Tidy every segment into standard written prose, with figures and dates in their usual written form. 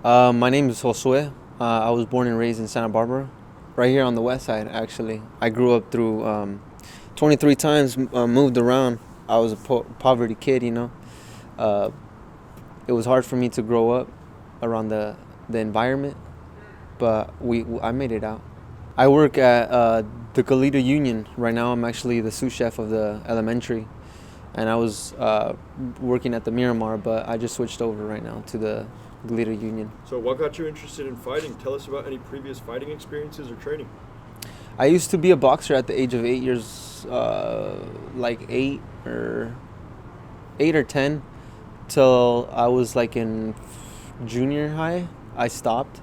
My name is Josue. I was born and raised in Santa Barbara, right here on the west side, actually. I grew up through 23 times, moved around. I was a poverty kid, you know. Uh, it was hard for me to grow up around the environment, but I made it out. I work at the Galita Union. Right now, I'm actually the sous chef of the elementary, and I was working at the Miramar, but I just switched over right now to the Galita Union. So, what got you interested in fighting? Tell us about any previous fighting experiences or training. I used to be a boxer at the age of 8 years, like 8 or 10, till I was like in junior high. I stopped,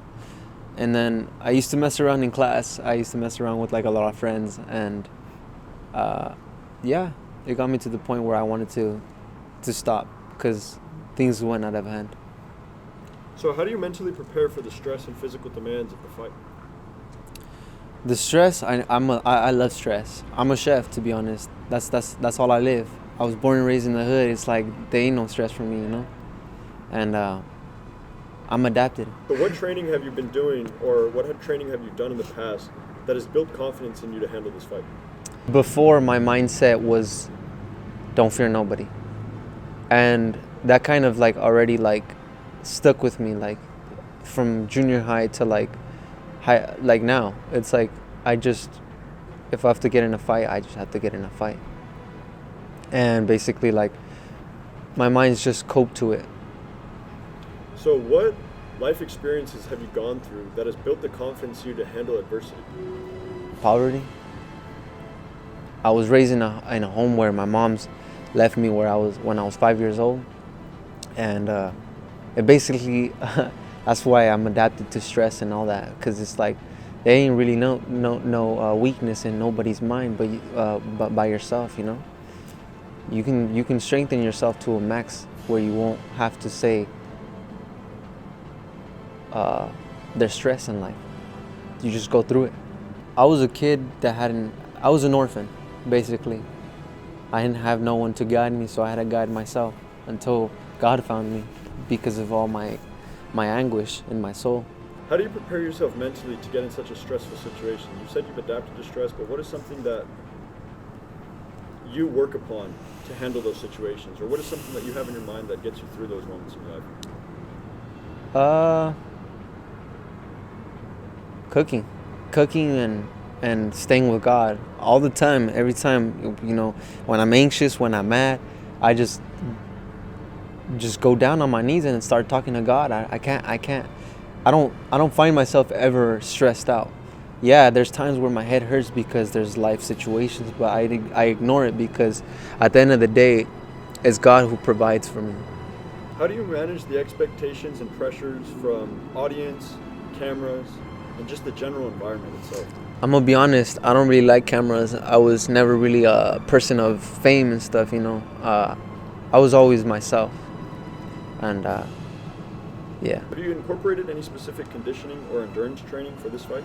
and then I used to mess around in class. I used to mess around with like a lot of friends, and yeah, it got me to the point where I wanted to stop because things went out of hand. So, how do you mentally prepare for the stress and physical demands of the fight? The stress, I love stress. I'm a chef, to be honest. That's all I live. I was born and raised in the hood. It's like there ain't no stress for me, you know. And I'm adapted. So, what training have you been doing, or training have you done in the past that has built confidence in you to handle this fight? Before, my mindset was don't fear nobody, and that kind of like already like stuck with me, like from junior high to like high, like now. It's like if I have to get in a fight, I just have to get in a fight, and basically like my mind's just cope to it. So, what life experiences have you gone through that has built the confidence in you to handle adversity? Poverty. I was raised in a home where my mom's left me when I was 5 years old, and it basically that's why I'm adapted to stress and all that, because it's like there ain't really no weakness in nobody's mind, but by yourself, you know. You can strengthen yourself to a max where you won't have to say there's stress in life. You just go through it. I was a kid I was an orphan, basically. I didn't have no one to guide me, so I had to guide myself until God found me because of all my anguish in my soul. How do you prepare yourself mentally to get in such a stressful situation? You said you've adapted to stress, but what is something that you work upon to handle those situations? Or what is something that you have in your mind that gets you through those moments in your life? Cooking and staying with God all the time. Every time, you know, when I'm anxious, when I'm mad, I just go down on my knees and start talking to God. I don't find myself ever stressed out. Yeah, there's times where my head hurts because there's life situations, but I ignore it because at the end of the day, it's God who provides for me. How do you manage the expectations and pressures from audience, cameras, and just the general environment itself? I'm gonna be honest, I don't really like cameras. I was never really a person of fame and stuff, you know. I was always myself. And yeah. Have you incorporated any specific conditioning or endurance training for this fight?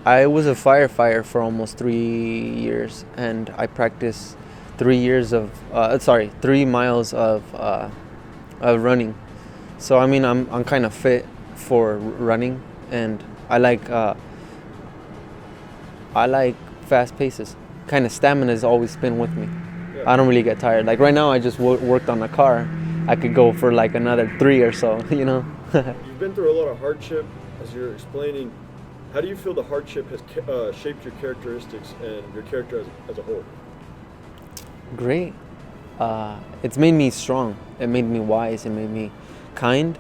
I was a firefighter for almost 3 years, and I practiced 3 miles of running. So I mean, I'm kind of fit for running, and I like fast paces. Kind of stamina has always been with me. Yeah. I don't really get tired. Like right now, I just worked on the car. I could go for like another 3 or so, you know. You've been through a lot of hardship, as you're explaining. How do you feel the hardship has shaped your characteristics and your character as a whole? Great. It's made me strong. It made me wise. It made me kind.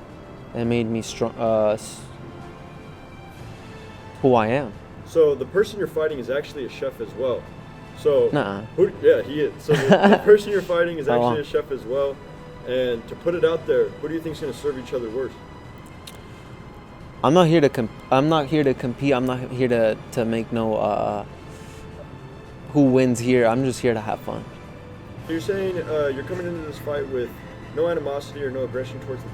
It made me strong. Who I am. So the person you're fighting is actually a chef as well. So Nuh-uh. Yeah, he is. So the person you're fighting is Oh, wow. actually a chef as well. And to put it out there, who do you think is going to serve each other worse? I'm not here to I'm not here to compete. I'm not here to make no who wins here. I'm just here to have fun. So you're saying you're coming into this fight with no animosity or no aggression towards the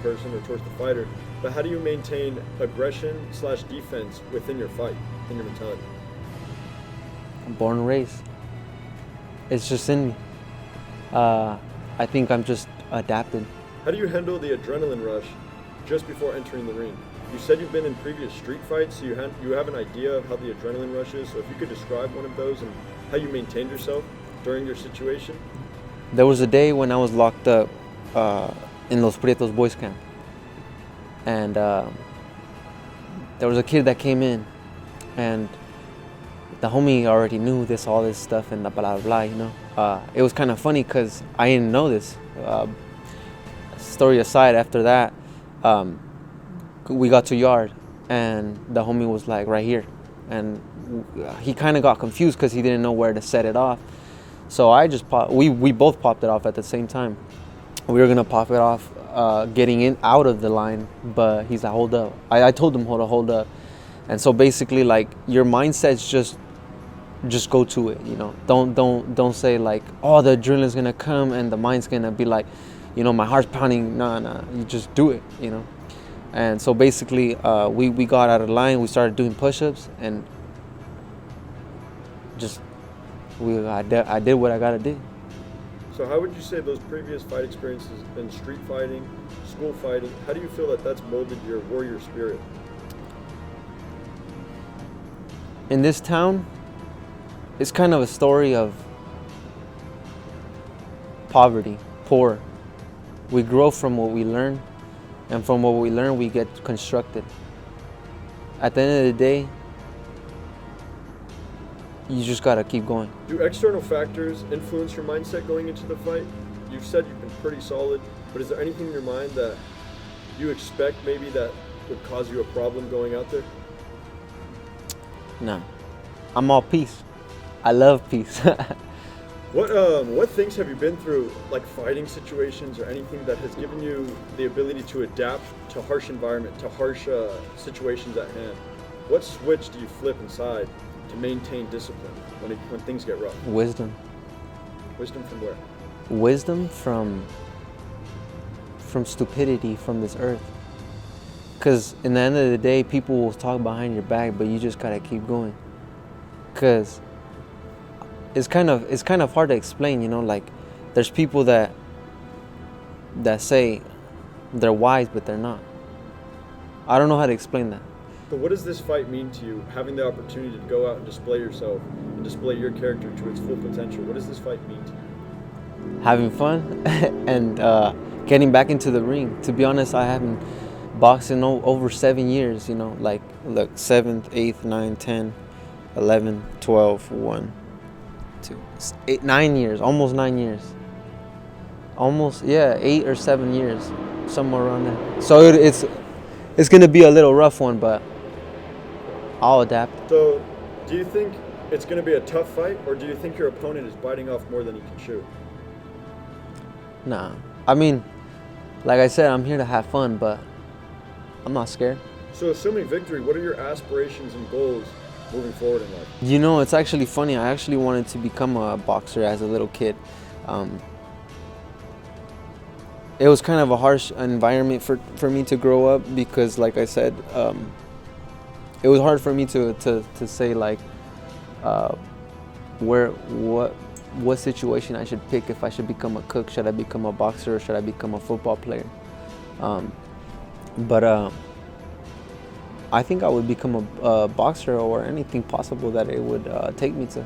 person or towards the fighter, but how do you maintain aggression/defense within your fight, in your mentality? I'm born and raised. It's just in me. I think I'm just adapted. How do you handle the adrenaline rush just before entering the ring. You said you've been in previous street fights, so you have an idea of how the adrenaline rush is. So if you could describe one of those and how you maintained yourself during your situation. There was a day when I was locked up in Los Prietos Boys Camp. And there was a kid that came in, and the homie already knew all this stuff and blah, blah, blah, you know. It was kind of funny because I didn't know this. Story aside, after that, we got to yard, and the homie was like right here. And he kind of got confused because he didn't know where to set it off. So I just we both popped it off at the same time. We were going to pop it off getting out of the line, but he's like, hold up. I told him, hold up. And so basically, like, your mindset's just go to it, you know. Don't say like, oh, the adrenaline's gonna come and the mind's gonna be like, you know, my heart's pounding. Nah, you just do it, you know. And so basically, we got out of line. We started doing push-ups, and I did what I gotta do. So how would you say those previous fight experiences in street fighting, school fighting, how do you feel that that's molded your warrior spirit? In this town, it's kind of a story of poverty, poor. We grow from what we learn, and from what we learn, we get constructed. At the end of the day, you just gotta keep going. Do external factors influence your mindset going into the fight? You've said you've been pretty solid, but is there anything in your mind that you expect maybe that would cause you a problem going out there? No, I'm all peace. I love peace. What things have you been through, like fighting situations or anything that has given you the ability to adapt to harsh environment, to harsh situations at hand? What switch do you flip inside to maintain discipline when things get rough? Wisdom. Wisdom from where? Wisdom from stupidity from this earth. Because in the end of the day, people will talk behind your back, but you just gotta keep going. Because it's kind of hard to explain, you know. Like, there's people that say they're wise, but they're not. I don't know how to explain that. But what does this fight mean to you, having the opportunity to go out and display yourself and display your character to its full potential? What does this fight mean to you? Having fun and getting back into the ring. To be honest, I haven't boxed in over 7 years, you know, like 7th, 8th, 9th, 10th, 11, 12, 1, 2, 8, 9 years, almost 9 years. Almost, yeah, 8 or 7 years, somewhere around there. So it's going to be a little rough one, but I'll adapt. So do you think it's going to be a tough fight, or do you think your opponent is biting off more than he can chew? Nah, I mean, like I said, I'm here to have fun, but I'm not scared. So assuming victory, what are your aspirations and goals moving forward in life? You know, it's actually funny. I actually wanted to become a boxer as a little kid. It was kind of a harsh environment for me to grow up because, like I said, it was hard for me to say like what situation I should pick, if I should become a cook, should I become a boxer, or should I become a football player. But I think I would become a boxer or anything possible that it would take me to.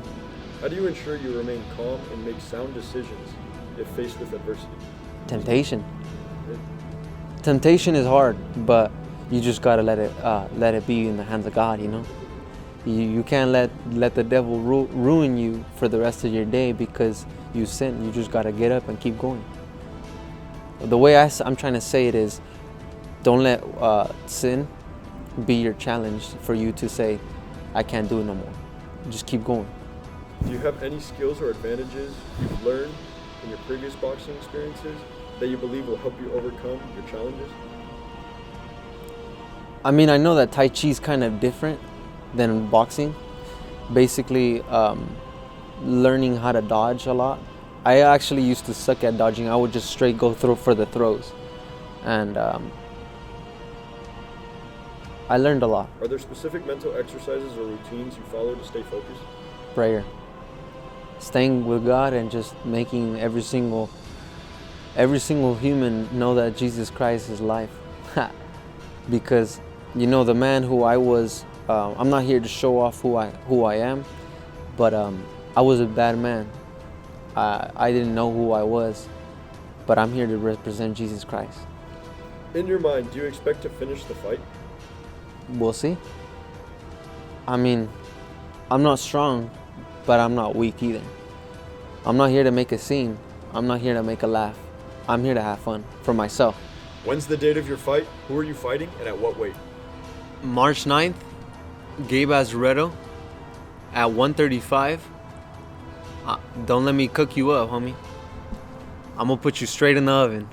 How do you ensure you remain calm and make sound decisions if faced with adversity? Temptation. Temptation is hard, but you just gotta let it be in the hands of God, you know. You can't let the devil ruin you for the rest of your day because you sin. You just gotta get up and keep going. The way I'm trying to say it is, don't let sin be your challenge for you to say, I can't do it no more. Just keep going. Do you have any skills or advantages you've learned in your previous boxing experiences that you believe will help you overcome your challenges? I mean, I know that Tai Chi is kind of different than boxing. Basically, learning how to dodge a lot. I actually used to suck at dodging. I would just straight go through for the throws. And I learned a lot. Are there specific mental exercises or routines you follow to stay focused? Prayer. Staying with God and just making every single human know that Jesus Christ is life. because the man who I was. I'm not here to show off who I am, but I was a bad man. I didn't know who I was, but I'm here to represent Jesus Christ. In your mind, do you expect to finish the fight? We'll see. I mean, I'm not strong, but I'm not weak either. I'm not here to make a scene. I'm not here to make a laugh. I'm here to have fun for myself. When's the date of your fight? Who are you fighting, and at what weight? March 9th, Gabe Azzarreto at 135. Don't let me cook you up, homie. I'm gonna put you straight in the oven.